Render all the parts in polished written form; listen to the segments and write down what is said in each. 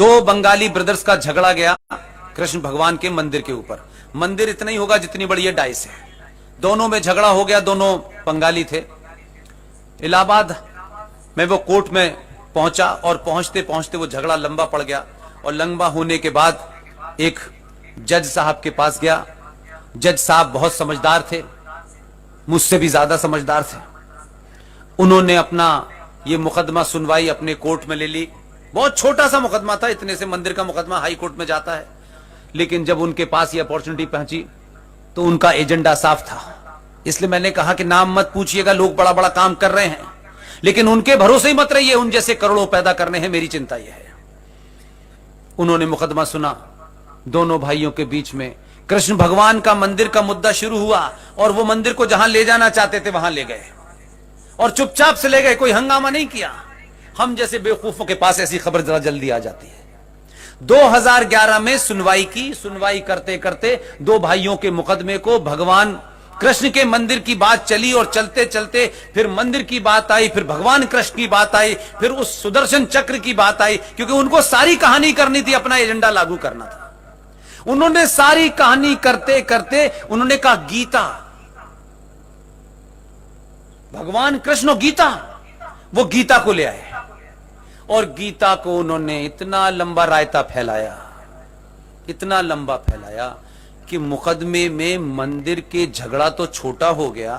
दो बंगाली ब्रदर्स का झगड़ा गया कृष्ण भगवान के मंदिर के ऊपर। मंदिर इतना ही होगा जितनी बड़ी ये डाइस है। दोनों में झगड़ा हो गया, दोनों बंगाली थे। इलाहाबाद में वो कोर्ट में पहुंचा और पहुंचते पहुंचते वो झगड़ा लंबा पड़ गया और लंबा होने के बाद एक जज साहब के पास गया। जज साहब बहुत समझदार थे, मुझसे भी ज्यादा समझदार थे। उन्होंने अपना ये मुकदमा सुनवाई अपने कोर्ट में ले ली। बहुत छोटा सा मुकदमा था, इतने से मंदिर का मुकदमा हाई कोर्ट में जाता है। लेकिन जब उनके पास ये अपॉर्चुनिटी पहुंची तो उनका एजेंडा साफ था। इसलिए मैंने कहा कि नाम मत पूछिएगा, लोग बड़ा बड़ा काम कर रहे हैं, लेकिन उनके भरोसे ही मत रहिए। उन जैसे करोड़ों पैदा करने हैं, मेरी चिंता यह है। उन्होंने मुकदमा सुना। दोनों भाइयों के बीच में कृष्ण भगवान का मंदिर का मुद्दा शुरू हुआ और वो मंदिर को जहां ले जाना चाहते थे वहां ले गए और चुपचाप से ले गए, कोई हंगामा नहीं किया। हम जैसे बेवकूफों के पास ऐसी खबर जरा जल्दी आ जाती है। 2011 में सुनवाई की। सुनवाई करते करते दो भाइयों के मुकदमे को भगवान कृष्ण के मंदिर की बात चली और चलते चलते फिर मंदिर की बात आई, फिर भगवान कृष्ण की बात आई, फिर उस सुदर्शन चक्र की बात आई, क्योंकि उनको सारी कहानी करनी थी, अपना एजेंडा लागू करना था। उन्होंने सारी कहानी करते करते उन्होंने कहा गीता, भगवान कृष्ण और गीता, वो गीता को ले आए और गीता को उन्होंने इतना लंबा रायता फैलाया, इतना लंबा फैलाया कि मुकदमे में मंदिर के झगड़ा तो छोटा हो गया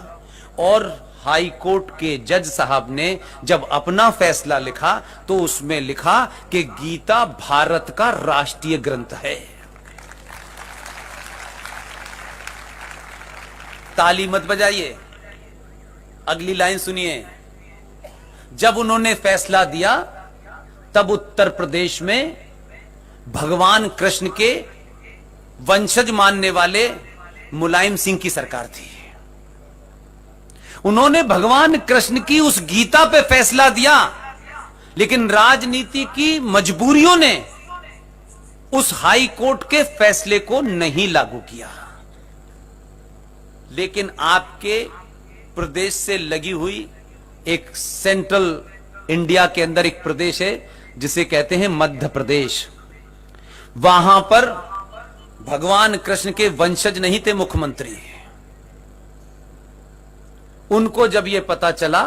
और हाई कोर्ट के जज साहब ने जब अपना फैसला लिखा तो उसमें लिखा कि गीता भारत का राष्ट्रीय ग्रंथ है। ताली मत बजाइए, अगली लाइन सुनिए। जब उन्होंने फैसला दिया तब उत्तर प्रदेश में भगवान कृष्ण के वंशज मानने वाले मुलायम सिंह की सरकार थी। उन्होंने भगवान कृष्ण की उस गीता पे फैसला दिया, लेकिन राजनीति की मजबूरियों ने उस हाई कोर्ट के फैसले को नहीं लागू किया। लेकिन आपके प्रदेश से लगी हुई एक सेंट्रल इंडिया के अंदर एक प्रदेश है जिसे कहते हैं मध्य प्रदेश। वहां पर भगवान कृष्ण के वंशज नहीं थे मुख्यमंत्री। उनको जब यह पता चला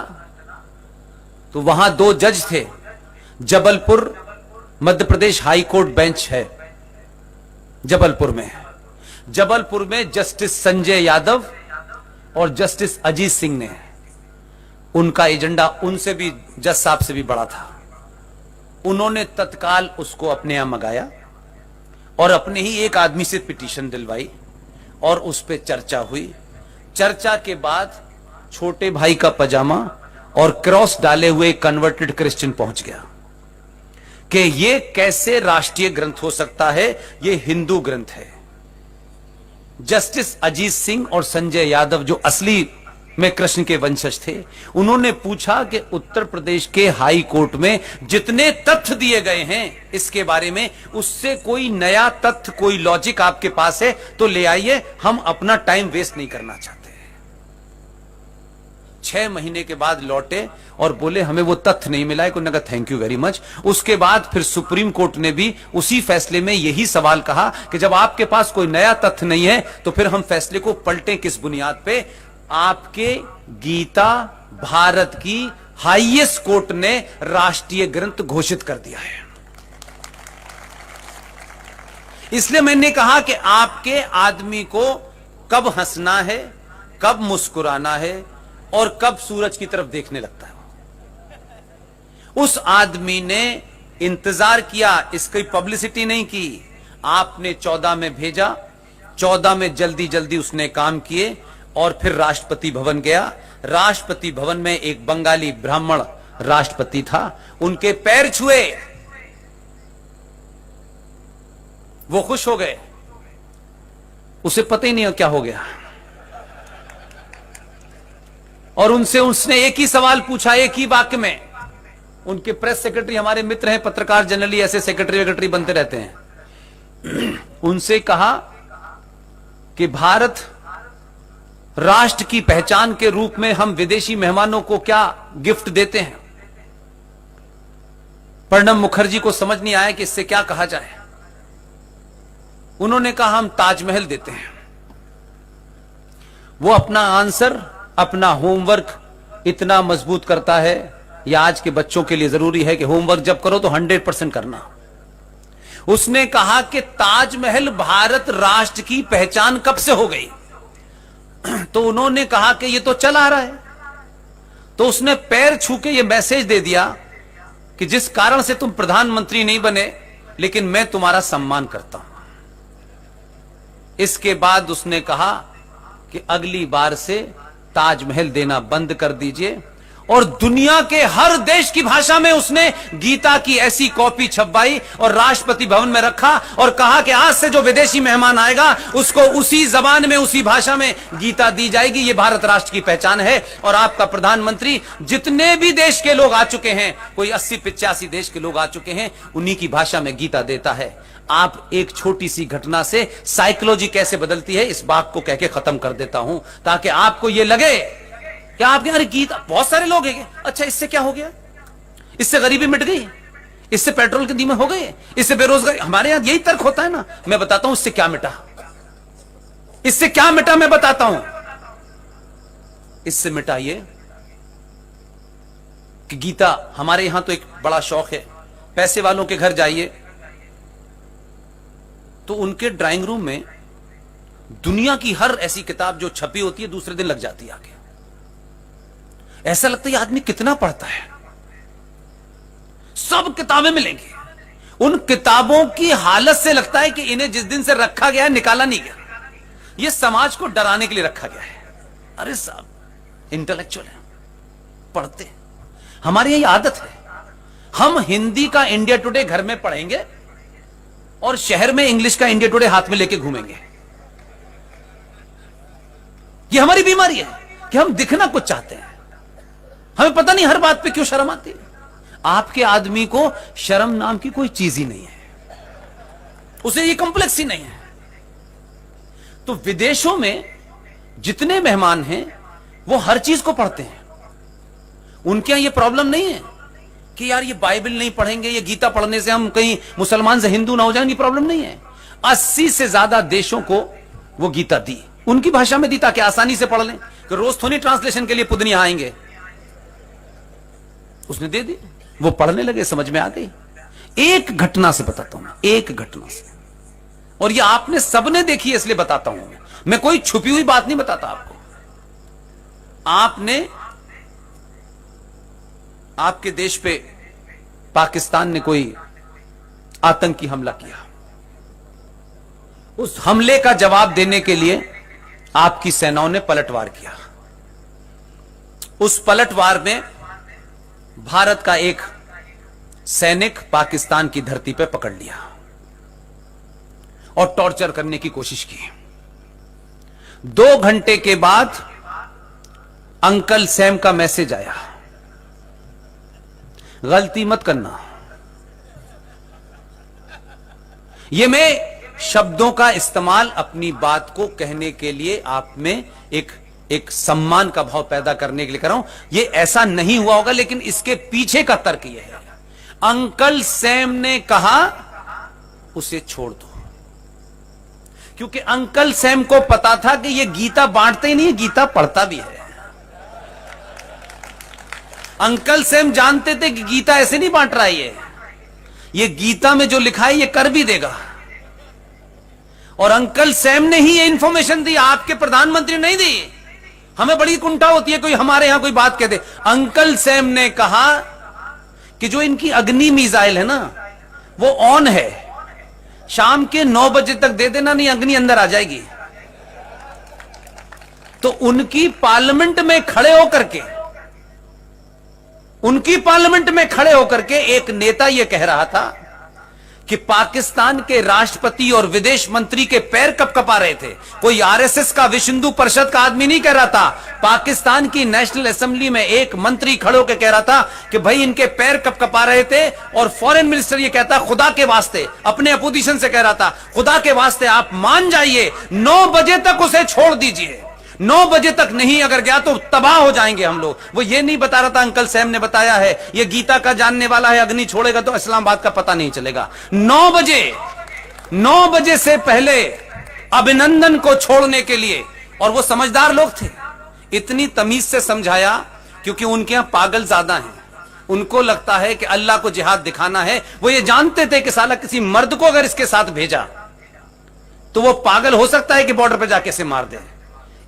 तो वहां दो जज थे। Jabalpur Madhya Pradesh high court bench है जबलपुर में। जबलपुर में जस्टिस संजय यादव और जस्टिस अजीत सिंह ने, उनका एजेंडा उनसे भी, जज साहब से भी बड़ा था। उन्होंने तत्काल उसको अपने यहां मंगाया और अपने ही एक आदमी से पिटीशन दिलवाई और उस पर चर्चा हुई। चर्चा के बाद छोटे भाई का पजामा और क्रॉस डाले हुए कन्वर्टेड क्रिश्चियन पहुंच गया कि ये कैसे राष्ट्रीय ग्रंथ हो सकता है, ये हिंदू ग्रंथ है। जस्टिस अजीत सिंह और संजय यादव जो असली में कृष्ण के वंशज थे, उन्होंने पूछा कि उत्तर प्रदेश के हाई कोर्ट में जितने तथ्य दिए गए हैं इसके बारे में, उससे कोई नया तथ्य, कोई लॉजिक आपके पास है तो ले आइए, हम अपना टाइम वेस्ट नहीं करना चाहते। 6 महीने के बाद लौटे और बोले हमें वो तथ्य नहीं मिला है। उन्होंने कहा थैंक यू वेरी मच। उसके बाद फिर सुप्रीम कोर्ट ने भी उसी फैसले में यही सवाल कहा कि जब आपके पास कोई नया तथ्य नहीं है तो फिर हम फैसले को पलटें किस बुनियाद पे। आपके गीता भारत की हाईएस्ट कोर्ट ने राष्ट्रीय ग्रंथ घोषित कर दिया है। इसलिए मैंने कहा कि आपके आदमी को कब हंसना है, कब मुस्कुराना है और कब सूरज की तरफ देखने लगता है। उस आदमी ने इंतजार किया, इसकी पब्लिसिटी नहीं की। आपने 14 में भेजा, 14 में जल्दी जल्दी उसने काम किए और फिर राष्ट्रपति भवन गया। राष्ट्रपति भवन में एक बंगाली ब्राह्मण राष्ट्रपति था, उनके पैर छुए, वो खुश हो गए। उसे पता ही नहीं क्या हो गया और उनसे उसने एक ही सवाल पूछा, एक ही वाक्य में। उनके प्रेस सेक्रेटरी हमारे मित्र हैं, पत्रकार जनरली ऐसे सेक्रेटरी वेक्रेटरी बनते रहते हैं। उनसे कहा कि भारत राष्ट्र की पहचान के रूप में हम विदेशी मेहमानों को क्या गिफ्ट देते हैं। प्रणब मुखर्जी को समझ नहीं आया कि इससे क्या कहा जाए। उन्होंने कहा हम ताजमहल देते हैं। वो अपना आंसर, अपना होमवर्क इतना मजबूत करता है। यह आज के बच्चों के लिए जरूरी है कि होमवर्क जब करो तो 100% करना। उसने कहा कि ताजमहल भारत राष्ट्र की पहचान कब से हो गई? तो उन्होंने कहा कि ये तो चल आ रहा है। तो उसने पैर छू के ये मैसेज दे दिया कि जिस कारण से तुम प्रधानमंत्री नहीं बने, लेकिन मैं तुम्हारा सम्मान करता हूं। इसके बाद उसने कहा कि अगली बार से ताजमहल देना बंद कर दीजिए, और दुनिया के हर देश की भाषा में उसने गीता की ऐसी कॉपी छपवाई और राष्ट्रपति भवन में रखा और कहा कि आज से जो विदेशी मेहमान आएगा उसको उसी जबान में, उसी भाषा में गीता दी जाएगी। ये भारत राष्ट्र की पहचान है। और आपका प्रधानमंत्री जितने भी देश के लोग आ चुके हैं, कोई 80-85 देश के लोग आ चुके हैं, उन्हीं की भाषा में गीता देता है। आप एक छोटी सी घटना से साइकोलॉजी कैसे बदलती है, इस बात को कह के खत्म कर देता हूं, ताकि आपको यह लगे कि आपके अरे गीता, बहुत सारे लोग हैं, अच्छा इससे क्या हो गया? इससे गरीबी मिट गई, इससे पेट्रोल के कीमत हो गए, इससे बेरोजगारी। हमारे यहां यही तर्क होता है ना। मैं बताता हूं इससे क्या मिटा, इससे क्या मिटा, मैं बताता हूं। इससे मिटा ये कि गीता, हमारे यहां तो एक बड़ा शौक है, पैसे वालों के घर जाइए तो उनके ड्राइंग रूम में दुनिया की हर ऐसी किताब जो छपी होती है दूसरे दिन लग जाती है आगे। ऐसा लगता है ये आदमी कितना पढ़ता है। सब किताबें मिलेंगी। उन किताबों की हालत से लगता है कि इन्हें जिस दिन से रखा गया है निकाला नहीं गया। ये समाज को डराने के लिए रखा गया है। अरे साहब इंटेलेक्चुअल है, पढ़ते हैं। हमारी यही आदत है, हम हिंदी का इंडिया टुडे घर में पढ़ेंगे और शहर में इंग्लिश का इंडिया टुडे हाथ में लेके घूमेंगे। ये हमारी बीमारी है कि हम दिखना कुछ चाहते हैं। हमें पता नहीं हर बात पे क्यों शर्म आती है। आपके आदमी को शर्म नाम की कोई चीज ही नहीं है, उसे ये कॉम्प्लेक्स ही नहीं है। तो विदेशों में जितने मेहमान हैं वो हर चीज को पढ़ते हैं। उनके यहां ये प्रॉब्लम नहीं है कि यार ये बाइबल नहीं पढ़ेंगे, ये गीता पढ़ने से हम कहीं मुसलमान से हिंदू ना हो जाएंगे, प्रॉब्लम नहीं है। 80 से ज्यादा देशों को वो गीता दी, उनकी भाषा में दी ताकि आसानी से पढ़ लें, कि रोज थोड़ी ट्रांसलेशन के लिए पुदनी आएंगे। उसने दे दी, वो पढ़ने लगे, समझ में आ गई। एक घटना से बताता हूं, एक घटना से, और ये आपने सबने देखी है इसलिए बताता हूं। मैं कोई छुपी हुई बात नहीं बताता आपको। आपने, आपके देश पे पाकिस्तान ने कोई आतंकी हमला किया, उस हमले का जवाब देने के लिए आपकी सेनाओं ने पलटवार किया। उस पलटवार में भारत का एक सैनिक पाकिस्तान की धरती पर पकड़ लिया और टॉर्चर करने की कोशिश की। 2 घंटे के बाद अंकल सैम का मैसेज आया, गलती मत करना। यह मैं शब्दों का इस्तेमाल अपनी बात को कहने के लिए आप में एक सम्मान का भाव पैदा करने के लिए कर रहा हूं। यह ऐसा नहीं हुआ होगा, लेकिन इसके पीछे का तर्क यह है। अंकल सैम ने कहा उसे छोड़ दो, क्योंकि अंकल सैम को पता था कि यह गीता बांटते ही नहीं, गीता पढ़ता भी है। अंकल सैम जानते थे कि गीता ऐसे नहीं बांट रहा है, ये गीता में जो लिखा है ये कर भी देगा। और अंकल सैम ने ही ये इंफॉर्मेशन दी, आपके प्रधानमंत्री नहीं दी। हमें बड़ी कुंठा होती है कोई हमारे यहां कोई बात कह दे। अंकल सैम ने कहा कि जो इनकी अग्नि मिसाइल है ना वो ऑन है, शाम के 9 बजे तक दे देना, नहीं अग्नि अंदर आ जाएगी। तो उनकी पार्लियामेंट में खड़े होकर के, उनकी पार्लियामेंट में खड़े होकर के एक नेता यह कह रहा था कि पाकिस्तान के राष्ट्रपति और विदेश मंत्री के पैर कपकपा रहे थे। कोई आरएसएस का, विश्व हिंदू परिषद का आदमी नहीं कह रहा था। पाकिस्तान की नेशनल असेंबली में एक मंत्री खड़े होकर कह रहा था कि भाई इनके पैर कपकपा रहे थे। और फॉरेन मिनिस्टर ये कहता, खुदा के वास्ते, अपने अपोजिशन से कह रहा था, खुदा के वास्ते आप मान जाइए, 9 बजे तक उसे छोड़ दीजिए। 9 बजे तक नहीं अगर गया तो तबाह हो जाएंगे हम लोग। वो ये नहीं बता रहा था, अंकल सैम ने बताया है, ये गीता का जानने वाला है, अग्नि छोड़ेगा तो इस्लामाबाद का पता नहीं चलेगा। 9 बजे से पहले अभिनंदन को छोड़ने के लिए, और वो समझदार लोग थे, इतनी तमीज से समझाया, क्योंकि उनके यहां पागल ज्यादा हैं। उनको लगता है कि अल्लाह को जिहाद दिखाना है। वो ये जानते थे कि साला किसी मर्द को अगर इसके साथ भेजा तो वो पागल हो सकता है कि बॉर्डर पे जाके से मार दे।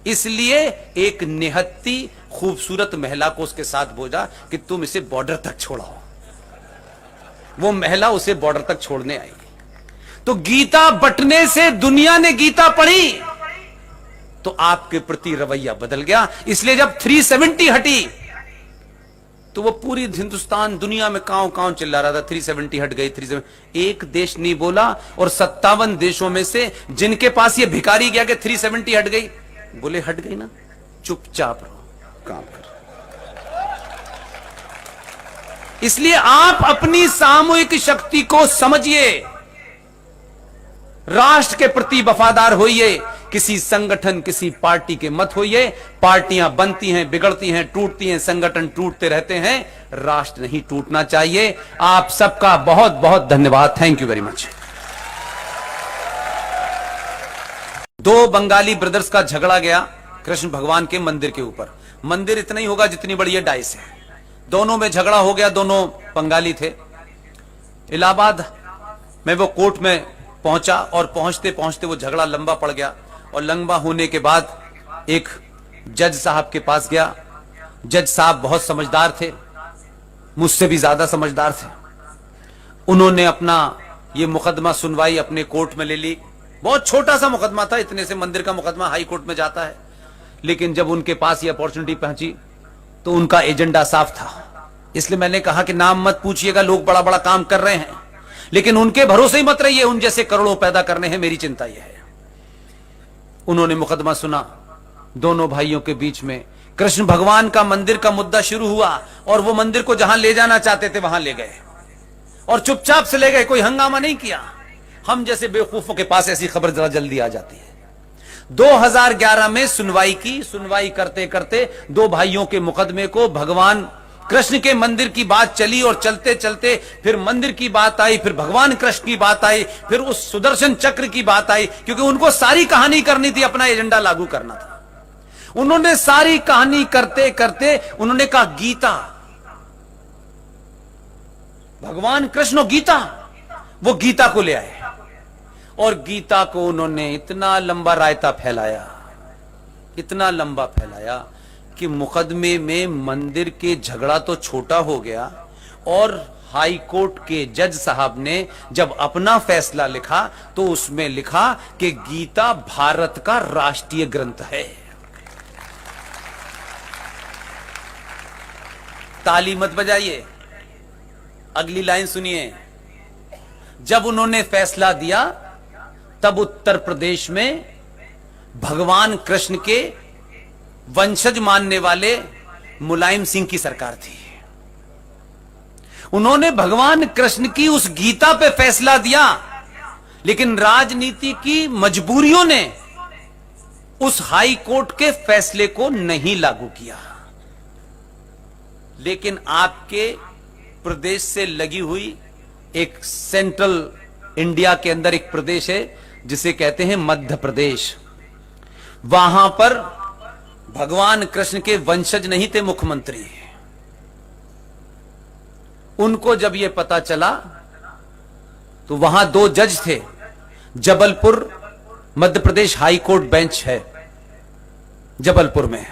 इसलिए एक निहत्ती खूबसूरत महिला को उसके साथ भेजा कि तुम इसे बॉर्डर तक छोड़ाओ। वो महिला उसे बॉर्डर तक छोड़ने आई। तो गीता बंटने से दुनिया ने गीता पढ़ी तो आपके प्रति रवैया बदल गया। इसलिए जब 370 हटी तो वो पूरी हिंदुस्तान दुनिया में कांव कांव चिल्ला रहा था, 370 हट गई, 370। एक देश नहीं बोला, और 57 देशों में से जिनके पास ये भिखारी गया कि 370 हट गई, बोले हट गई ना, चुपचाप रहो, काम करो। इसलिए आप अपनी सामूहिक शक्ति को समझिए, राष्ट्र के प्रति वफादार होइए, किसी संगठन किसी पार्टी के मत होइए। पार्टियां बनती हैं, बिगड़ती हैं, टूटती हैं, संगठन टूटते रहते हैं, राष्ट्र नहीं टूटना चाहिए। आप सबका बहुत बहुत धन्यवाद। Thank you very much. 2 Bengali brothers का झगड़ा गया कृष्ण भगवान के मंदिर के ऊपर। मंदिर इतना ही होगा जितनी बड़ी ये डाइस है। दोनों में झगड़ा हो गया, दोनों बंगाली थे। इलाहाबाद में वो कोर्ट में पहुंचा, और पहुंचते पहुंचते वो झगड़ा लंबा पड़ गया, और लंबा होने के बाद एक जज साहब के पास गया। जज साहब बहुत समझदार थे, मुझसे भी ज्यादा समझदार थे। उन्होंने अपना ये मुकदमा सुनवाई अपने कोर्ट में ले ली। बहुत छोटा सा मुकदमा था, इतने से मंदिर का मुकदमा हाई कोर्ट में जाता है। लेकिन जब उनके पास ये अपॉर्चुनिटी पहुंची तो उनका एजेंडा साफ था। इसलिए मैंने कहा कि नाम मत पूछिएगा, लोग बड़ा बड़ा काम कर रहे हैं, लेकिन उनके भरोसे ही मत रहिए, उन जैसे करोड़ों पैदा करने हैं, मेरी चिंता यह है। उन्होंने मुकदमा सुना। दोनों भाइयों के बीच में कृष्ण भगवान का मंदिर का मुद्दा शुरू हुआ, और वो मंदिर को जहां ले जाना चाहते थे वहां ले गए, और चुपचाप से ले गए, कोई हंगामा नहीं किया। हम जैसे बेवकूफों के पास ऐसी खबर जरा जल्दी आ जाती है। 2011 में सुनवाई की। सुनवाई करते करते 2 भाइयों के मुकदमे को भगवान कृष्ण के मंदिर की बात चली, और चलते चलते फिर मंदिर की बात आई, फिर भगवान कृष्ण की बात आई, फिर उस सुदर्शन चक्र की बात आई, क्योंकि उनको सारी कहानी करनी थी, अपना एजेंडा लागू करना था। उन्होंने सारी कहानी करते करते उन्होंने कहा गीता, भगवान कृष्ण गीता, वो गीता को ले आए, और गीता को उन्होंने इतना लंबा रायता फैलाया, इतना लंबा फैलाया कि मुकदमे में मंदिर के झगड़ा तो छोटा हो गया, और हाई कोर्ट के जज साहब ने जब अपना फैसला लिखा तो उसमें लिखा कि गीता भारत का राष्ट्रीय ग्रंथ है। ताली मत बजाइए, अगली लाइन सुनिए। जब उन्होंने फैसला दिया तब उत्तर प्रदेश में भगवान कृष्ण के वंशज मानने वाले मुलायम सिंह की सरकार थी। उन्होंने भगवान कृष्ण की उस गीता पे फैसला दिया, लेकिन राजनीति की मजबूरियों ने उस हाई कोर्ट के फैसले को नहीं लागू किया। लेकिन आपके प्रदेश से लगी हुई एक सेंट्रल इंडिया के अंदर एक प्रदेश है जिसे कहते हैं मध्य प्रदेश, वहां पर भगवान कृष्ण के वंशज नहीं थे मुख्यमंत्री। उनको जब यह पता चला तो वहां 2 जज थे। Jabalpur Madhya Pradesh high court bench है जबलपुर में।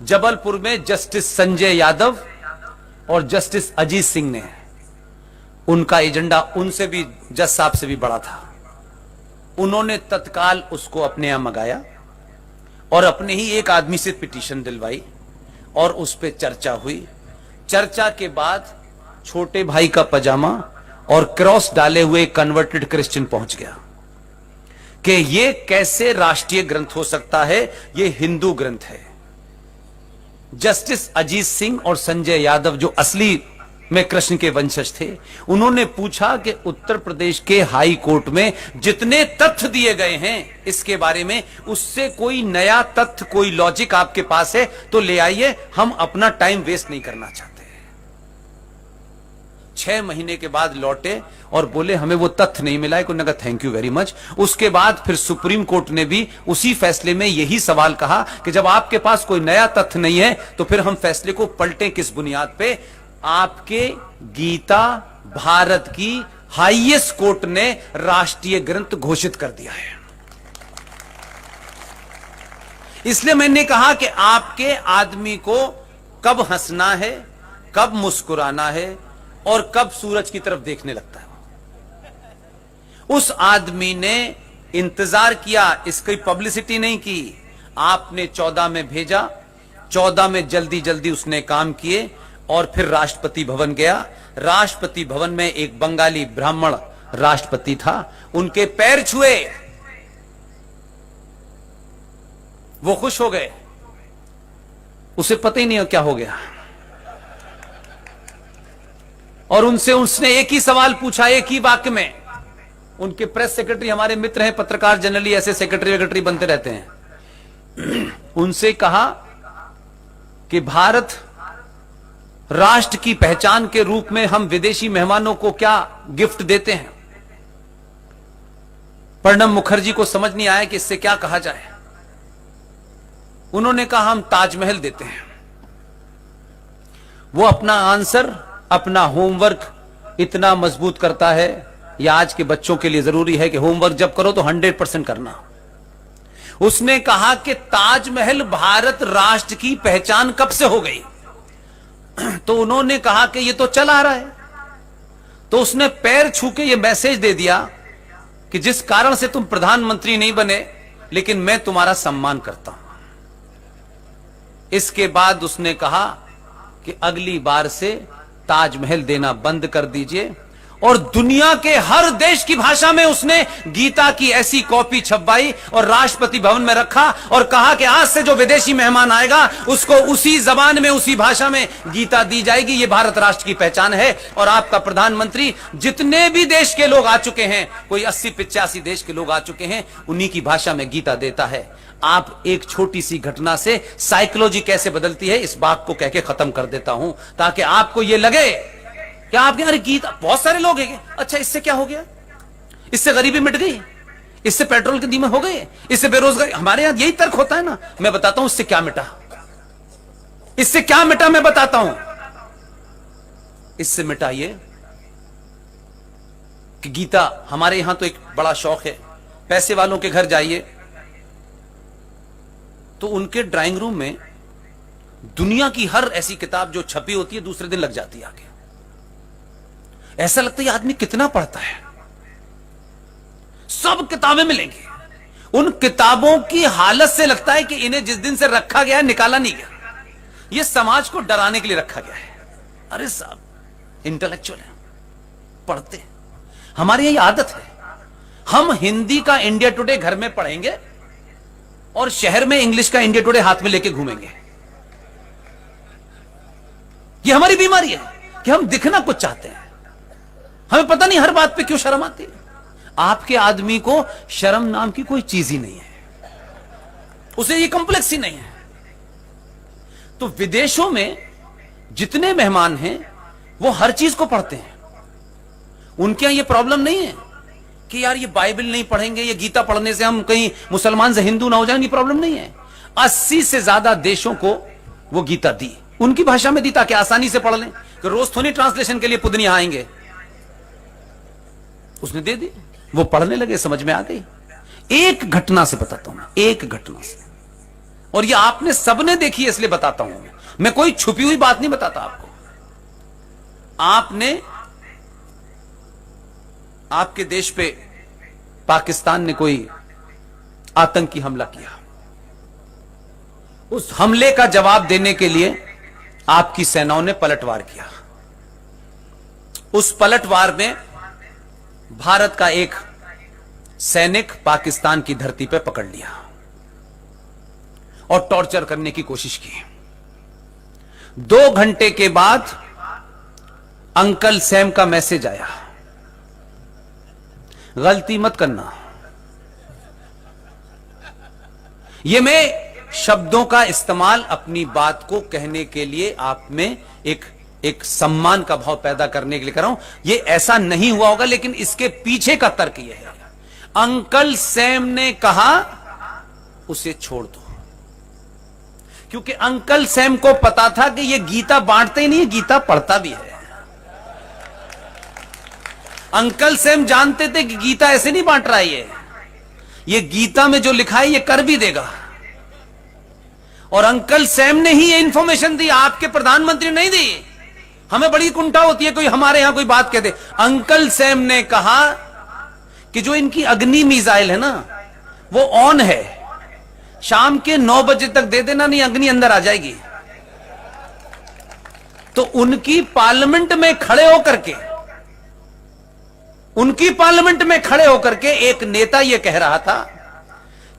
जबलपुर में जस्टिस संजय यादव और जस्टिस अजीत सिंह ने, उनका एजेंडा उनसे भी, जज साहब से भी बड़ा था। उन्होंने तत्काल उसको अपने यहां मंगाया और अपने ही एक आदमी से पिटीशन दिलवाई, और उस पर चर्चा हुई। चर्चा के बाद छोटे भाई का पजामा और क्रॉस डाले हुए कन्वर्टेड क्रिश्चियन पहुंच गया कि ये कैसे राष्ट्रीय ग्रंथ हो सकता है, ये हिंदू ग्रंथ है। जस्टिस अजीत सिंह और संजय यादव जो असली में कृष्ण के वंशज थे। उन्होंने पूछा कि उत्तर प्रदेश के हाई कोर्ट में जितने तथ्य दिए गए हैं इसके बारे में, उससे कोई नया तथ्य, कोई लॉजिक आपके पास है तो ले आइए, हम अपना टाइम वेस्ट नहीं करना चाहते। 6 महीने के बाद लौटे और बोले हमें वो तथ्य नहीं मिला है। उन्होंने कहा थैंक यू वेरी मच। उसके बाद फिर सुप्रीम कोर्ट ने भी उसी फैसले में यही सवाल कहा कि जब आपके पास कोई नया तथ्य नहीं है तो फिर हम फैसले को पलटें किस बुनियाद पे। आपके गीता भारत की हाईएस्ट कोर्ट ने राष्ट्रीय ग्रंथ घोषित कर दिया है। इसलिए मैंने कहा कि आपके आदमी को कब हंसना है, कब मुस्कुराना है और कब सूरज की तरफ देखने लगता है। उस आदमी ने इंतजार किया, इसकी पब्लिसिटी नहीं की। आपने 14 में भेजा, 14 में जल्दी जल्दी उसने काम किए और फिर राष्ट्रपति भवन गया। राष्ट्रपति भवन में एक बंगाली ब्राह्मण राष्ट्रपति था, उनके पैर छुए, वो खुश हो गए। उसे पता ही नहीं क्या हो गया। और उनसे उसने एक ही सवाल पूछा, एक ही वाक्य में। उनके प्रेस सेक्रेटरी हमारे मित्र हैं, पत्रकार जनरली ऐसे सेक्रेटरी बनते रहते हैं। उनसे कहा कि भारत राष्ट्र की पहचान के रूप में हम विदेशी मेहमानों को क्या गिफ्ट देते हैं। प्रणब मुखर्जी को समझ नहीं आया कि इससे क्या कहा जाए। उन्होंने कहा हम ताजमहल देते हैं। वो अपना आंसर, अपना होमवर्क इतना मजबूत करता है। यह आज के बच्चों के लिए जरूरी है कि होमवर्क जब करो तो 100% करना। उसने कहा कि ताजमहल भारत राष्ट्र की पहचान कब से हो गई। तो उन्होंने कहा कि ये तो चला आ रहा है। तो उसने पैर छू के ये मैसेज दे दिया कि जिस कारण से तुम प्रधानमंत्री नहीं बने, लेकिन मैं तुम्हारा सम्मान करता हूं। इसके बाद उसने कहा कि अगली बार से ताजमहल देना बंद कर दीजिए। और दुनिया के हर देश की भाषा में उसने गीता की ऐसी कॉपी छपवाई और राष्ट्रपति भवन में रखा और कहा कि आज से जो विदेशी मेहमान आएगा उसको उसी जबान में, उसी भाषा में गीता दी जाएगी। ये भारत राष्ट्र की पहचान है। और आपका प्रधानमंत्री जितने भी देश के लोग आ चुके हैं, कोई 80-85 देश के लोग आ चुके हैं, उन्हीं की भाषा में गीता देता है। आप एक छोटी सी घटना से साइकोलॉजी कैसे बदलती है, इस बात को कह के खत्म कर देता हूं, ताकि आपको यह लगे क्या आपके अरे गीता बहुत सारे लोग हैं। अच्छा, इससे क्या हो गया? इससे गरीबी मिट गई, इससे पेट्रोल के कीमत हो गए, इससे बेरोजगारी। हमारे यहां यही तर्क होता है ना। मैं बताता हूं इससे क्या मिटा, इससे क्या मिटा मैं बताता हूं। इससे मिटा ये कि गीता, हमारे यहां तो एक बड़ा शौक है, पैसे वालों के घर जाइए तो उनके ड्राइंग रूम में दुनिया की हर ऐसी किताब जो छपी होती है दूसरे दिन लग जाती है आगे। ऐसा लगता है आदमी कितना पढ़ता है। सब किताबें मिलेंगी। उन किताबों की हालत से लगता है कि इन्हें जिस दिन से रखा गया है निकाला नहीं गया। यह समाज को डराने के लिए रखा गया है। अरे साहब इंटेलेक्चुअल है, पढ़ते हैं। हमारी यही आदत है, हम हिंदी का इंडिया टुडे घर में पढ़ेंगे और शहर में इंग्लिश का इंडिया टुडे हाथ में लेके घूमेंगे। यह हमारी बीमारी है कि हम दिखना कुछ चाहते हैं। हमें पता नहीं हर बात पे क्यों शर्म आती है। आपके आदमी को शर्म नाम की कोई चीज ही नहीं है, उसे ये कॉम्प्लेक्स ही नहीं है। तो विदेशों में जितने मेहमान हैं वो हर चीज को पढ़ते हैं। उनके यहां ये प्रॉब्लम नहीं है कि यार ये बाइबल नहीं पढ़ेंगे, ये गीता पढ़ने से हम कहीं मुसलमान से हिंदू ना हो जाएंगे। प्रॉब्लम नहीं है। 80 से ज्यादा देशों को वो गीता दी, उनकी भाषा में दी ताकि आसानी से पढ़ लें, कि रोज थोड़ी ट्रांसलेशन के लिए पुदनी आएंगे। उसने दे दी, वो पढ़ने लगे, समझ में आ गई। एक घटना से बताता हूं, एक घटना से, और ये आपने सबने देखी है इसलिए बताता हूं। मैं कोई छुपी हुई बात नहीं बताता आपको। आपने आपके देश पे पाकिस्तान ने कोई आतंकी हमला किया, उस हमले का जवाब देने के लिए आपकी सेनाओं ने पलटवार किया। उस पलटवार में भारत का एक सैनिक पाकिस्तान की धरती पर पकड़ लिया और टॉर्चर करने की कोशिश की। 2 घंटे के बाद अंकल सैम का मैसेज आया, गलती मत करना। ये मैं शब्दों का इस्तेमाल अपनी बात को कहने के लिए आप में एक सम्मान का भाव पैदा करने के लिए कर रहा हूं। ये ऐसा नहीं हुआ होगा, लेकिन इसके पीछे का तर्क यह है, अंकल सैम ने कहा उसे छोड़ दो, क्योंकि अंकल सैम को पता था कि ये गीता बांटते ही नहीं है, गीता पढ़ता भी है। अंकल सैम जानते थे कि गीता ऐसे नहीं बांट रहा है, ये गीता में जो लिखा है ये कर भी देगा। और अंकल सैम ने ही ये इंफॉर्मेशन दी, आपके प्रधानमंत्री नहीं दी। हमें बड़ी कुंठा होती है कोई हमारे यहां कोई बात कहते। अंकल सैम ने कहा कि जो इनकी अग्नि मिसाइल है ना वो ऑन है, शाम के 9 बजे तक दे देना, नहीं अग्नि अंदर आ जाएगी। तो उनकी पार्लियामेंट में खड़े होकर के एक नेता यह कह रहा था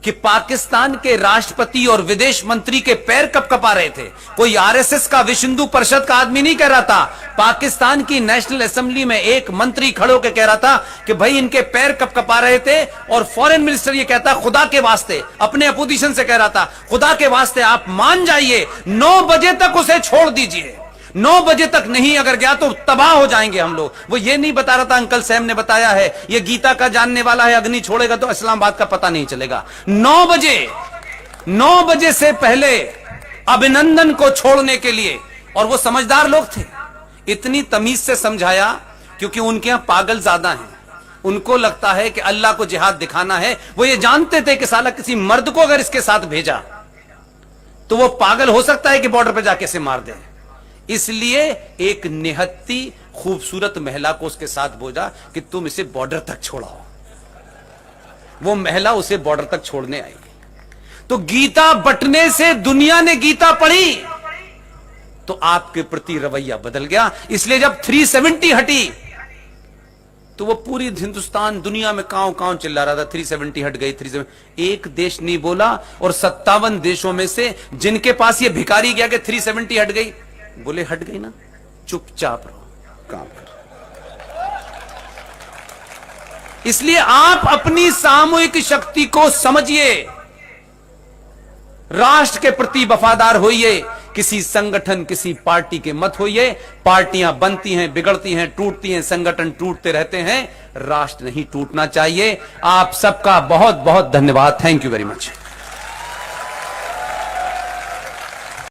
कि पाकिस्तान के राष्ट्रपति और विदेश मंत्री के पैर कपकपा रहे थे। कोई आरएसएस का, विश्व हिंदू परिषद का आदमी नहीं कह रहा था। पाकिस्तान की नेशनल असेंबली में एक मंत्री खड़े होकर कह रहा था कि भाई इनके पैर कपकपा रहे थे। और फॉरेन मिनिस्टर ये कहता, खुदा के वास्ते, अपने अपोजिशन से कह रहा था, खुदा के वास्ते आप मान जाइए, 9 बजे तक उसे छोड़ दीजिए। 9 बजे तक नहीं अगर गया तो तबाह हो जाएंगे हम लोग। वो ये नहीं बता रहा था, अंकल सैम ने बताया है, ये गीता का जानने वाला है, अग्नि छोड़ेगा तो इस्लामाबाद का पता नहीं चलेगा। 9 बजे से पहले अभिनंदन को छोड़ने के लिए, और वो समझदार लोग थे, इतनी तमीज से समझाया, क्योंकि उनके यहां पागल ज्यादा हैं। उनको लगता है कि अल्लाह को जिहाद दिखाना है। वो ये जानते थे कि साला किसी मर्द को अगर इसके साथ भेजा तो वो पागल हो सकता है कि बॉर्डर पर जाके से मार दे। इसलिए एक निहत्ती खूबसूरत महिला को उसके साथ भेजा कि तुम इसे बॉर्डर तक छोड़ाओ। वो महिला उसे बॉर्डर तक छोड़ने आई। तो गीता बंटने से दुनिया ने गीता पढ़ी तो आपके प्रति रवैया बदल गया। इसलिए जब 370 हटी तो वो पूरी हिंदुस्तान दुनिया में कांव कांव चिल्ला रहा था, 370 हट गई, 370। एक देश नहीं बोला, और 57 देशों में से जिनके पास ये भिखारी गया कि 370 हट गई, बोले हट गई ना, चुपचाप रहो, काम करो। इसलिए आप अपनी सामूहिक शक्ति को समझिए, राष्ट्र के प्रति वफादार होइए, किसी संगठन, किसी पार्टी के मत होइए। पार्टियां बनती हैं, बिगड़ती हैं, टूटती हैं, संगठन टूटते रहते हैं, राष्ट्र नहीं टूटना चाहिए। आप सबका बहुत बहुत धन्यवाद। Thank you very much.